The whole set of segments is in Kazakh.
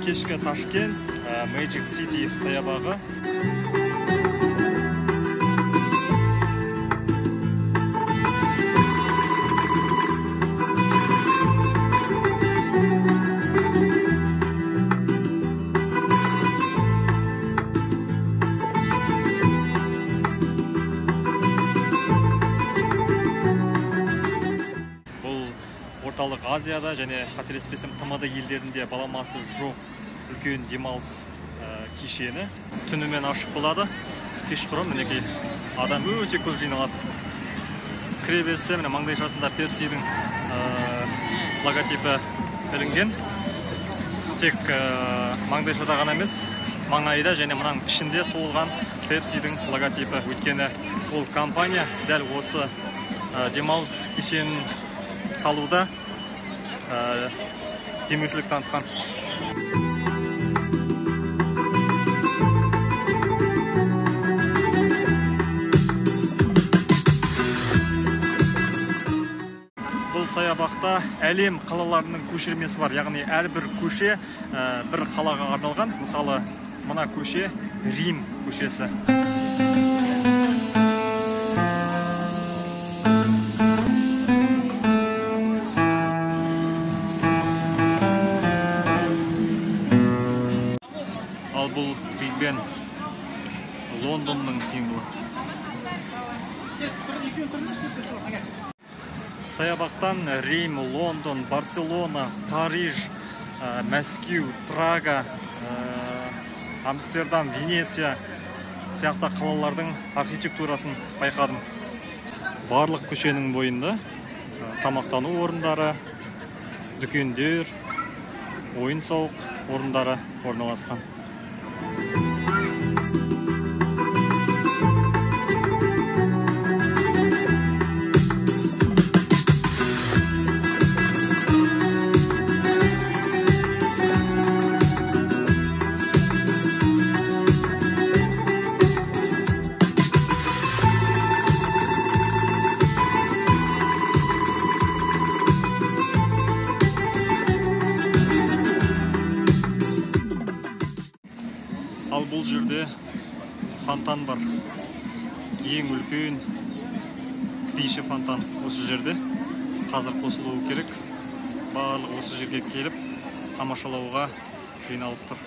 Кешкі Ташкент, Magic City саябағы. Орталық Азияда және қателеспесем TMD елдерінде баламасы жоқ үлкен демалыс кешені. Түнімен ашық болады. Кешқұрым мінекей адам өте көп жиналады. Кіре берсе міне маңдайшасында Pepsi'дің логотипі ілінген. Тек маңдайшада ғана емес, маңайда және мұның ішінде толған Pepsi'дің логотипі. Өйткені ол компания дәл осы демалыс кешенін салуда демеушілік танытқан. Бұл саябақта әлем қалаларының көшірмесі бар. Яғни әрбір көше бір қалаға арналған. Мысалы, мына көше Рим көшесі. Бұл Big Ben Лондонның символы. Саябақтан Рим, Лондон, Барселона, Париж, Мәскеу, Прага, Амстердам, Венеция сияқты қалалардың архитектурасын байқадым. Барлық көшенің бойында тамақтану орындары, дүкендер, ойын-сауық орындары орналасқан. Ал бұл жерде фонтан бар. Ең үлкен биші фонтан осы жерде. Қазір қосылуы керек. Барлық осы жерге келіп, тамашалауға жиналып тұр.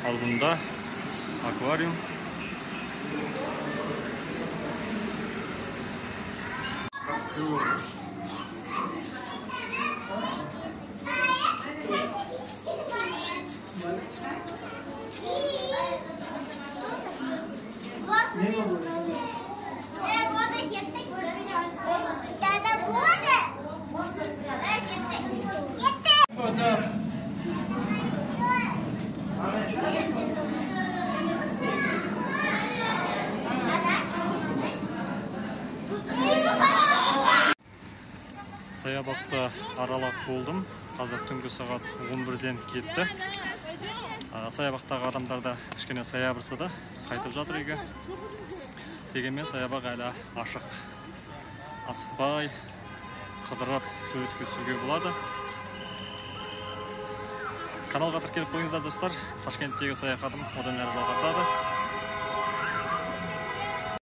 Алдында аквариум. Саябақта аралап болдым. Қазір түнгі сағат 11-ден кетті. Саябақтағы адамдарда кішкене саябырсыды, қайтып жатыр үйге. Дегенмен саябақ әлі ашық. Асықпай, қыдырып, суретке түсуге болады. Каналға тіркеліп қойыңыздар достар. Ташкенттегі саяхатым одан әрі жалғасады.